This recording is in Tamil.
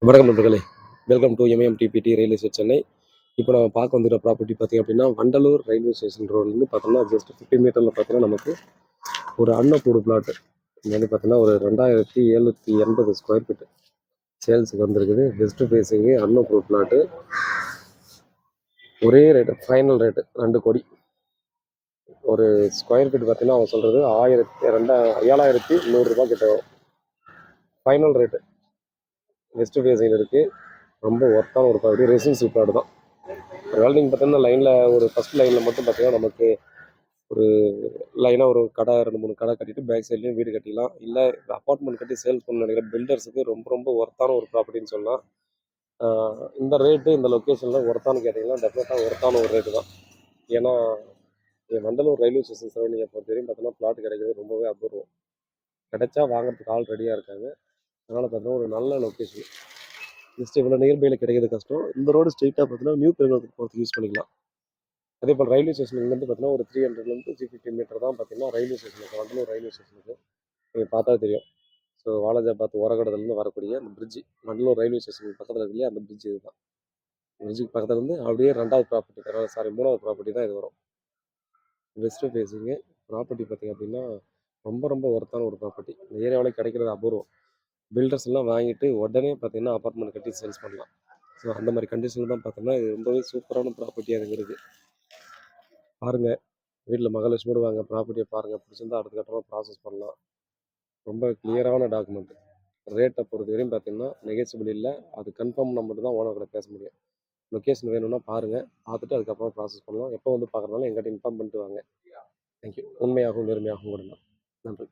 வணக்கம் நண்பர்களே. Welcome to MMTPT real estate Chennai. இப்போ நம்ம பார்க்க வந்துற ப்ராப்பர்ட்டி பார்த்தீங்க அப்படின்னா, வண்டலூர் ரயில்வே ஸ்டேஷன் ரோட்லேருந்து பார்த்தோம்னா ஜஸ்ட் 50 மீட்டரில் பார்த்தீங்கன்னா நமக்கு ஒரு அன்னப்பூடு பிளாட். இது வந்து பார்த்தீங்கன்னா ஒரு 2780 ஸ்கொயர் ஃபீட் சேல்ஸுக்கு வந்திருக்குது. வெஸ்ட் ஃபேஸிங்கு அன்னப்பூடு பிளாட்டு. ஒரே ரேட்டு, ஃபைனல் ரேட்டு 2 கோடி. ஒரு ஸ்கொயர் ஃபீட் பார்த்தீங்கன்னா அவங்க சொல்கிறது 7100 கிட்ட வரும். ஃபைனல் ரேட்டு வெஸ்ட் ஃபேஸிங் இருக்குது. ரொம்ப ஒர்த்தான ஒரு ப்ராப்பர்ட்டி. ரெசிடென்சியல் பிளாட் தான். ஒருவேளை நீங்கள் பார்த்தீங்கன்னா லைனில் ஒரு ஃபஸ்ட் லைனில் மட்டும் பார்த்தீங்கன்னா நமக்கு ஒரு லைனாக ஒரு கடை 2-3 கடை கட்டிட்டு பேக் சைட்லேயும் வீடு கட்டிக்கலாம். இல்லை அப்பார்ட்மெண்ட் கட்டி சேல் பண்ண நினைக்கிற பில்டர்ஸுக்கு ரொம்ப ரொம்ப ஒர்த்தான ஒரு ப்ராப்பர்ட்டின்னு சொல்லலாம். இந்த ரேட்டு இந்த லொக்கேஷனில் ஒர்த்தானு கேட்டிங்கன்னா டெஃபினட்டாக ஒர்த்தான ஒரு ரேட்டு தான். ஏன்னா வண்டலூர் ரயில்வே ஸ்டேஷன் சரௌண்டிங்கை பொறுத்த வரையும் பார்த்தீங்கன்னா பிளாட் கிடைக்கிறது ரொம்பவே அபூர்வம். கிடைச்சா வாங்குறதுக்கு ஆள் ரெடியாக இருக்காங்க. அதனால் பார்த்தீங்கன்னா ஒரு நல்ல லொக்கேஷன். ஜஸ்ட் இவ்வளோ நியர்பையில் கிடைக்கிறது கஷ்டம். இந்த ரோடு ஸ்ட்ரெயிட்டாக பார்த்தீங்கன்னா நியூ பெருங்குளத்துக்கு போகிறதுக்கு யூஸ் பண்ணிக்கலாம். அதே போல் ரயில்வே ஸ்டேஷன் இங்கேருந்து பார்த்தீங்கன்னா ஒரு 300லேருந்து 350 மீட்டர் தான் பார்த்தீங்கன்னா ரயில்வே ஸ்டேஷனுக்கு, வண்டலூர் ரயில்வே ஸ்டேஷனுக்கு. நீங்கள் பார்த்தா தெரியும். ஸோ வாலாஜாபாத் ஓரகடத்துலேருந்து வரக்கூடிய அந்த பிரிட்ஜ், வண்டலூர் ரயில்வே ஸ்டேஷனுக்கு பக்கத்தில் இருக்கு இல்லையா, அந்த பிரிட்ஜ் இதுதான். பிரிட்ஜுக்கு பக்கத்துலேருந்து அப்படியே 2வது ப்ராப்பர்ட்டி, சாரி 3வது ப்ராப்பர்ட்டி தான் இது வரும். வெஸ்ட் ஃபேஸிங்கு ப்ராப்பர்ட்டி பார்த்திங்க அப்படின்னா ரொம்ப ரொம்ப ஒர்த்தான ஒரு ப்ராப்பர்ட்டி. இந்த ஏரியாவில் கிடைக்கிறது அபூர்வம். பில்டர்ஸ் எல்லாம் வாங்கிட்டு உடனே பார்த்தீங்கன்னா அப்பார்ட்மெண்ட் கட்டி சேல்ஸ் பண்ணலாம். ஸோ அந்த மாதிரி கண்டிஷனில் தான் பார்த்தோம்னா இது ரொம்பவே சூப்பரான ப்ராப்பர்ட்டியாக எனக்கு இருக்குது. பாருங்கள், வீட்டில் மகாலட்சுமியோடு வாங்க, ப்ராப்பர்ட்டியை பாருங்கள், பிடிச்சிருந்தா அடுத்த கட்டமாக ப்ராசஸ் பண்ணலாம். ரொம்ப கிளியரான டாக்குமெண்ட். ரேட்டை பொறுத்த வரையும் பார்த்தீங்கன்னா நெகோசியபிள் இல்லை. அது கன்ஃபார்ம்னா மட்டும் தான் ஓனர் கூட பேச முடியும். லொக்கேஷன் வேணும்னா பாருங்கள், பார்த்துட்டு அதுக்கப்புறம் ப்ராசஸ் பண்ணலாம். எப்போ வந்து பார்க்குறதுனாலும் எங்கிட்ட இன்ஃபார்ம் பண்ணிட்டு வாங்க. தேங்க்யூ. உண்மையாகவும் நேர்மையாகவும் கொடுங்க. நன்றி.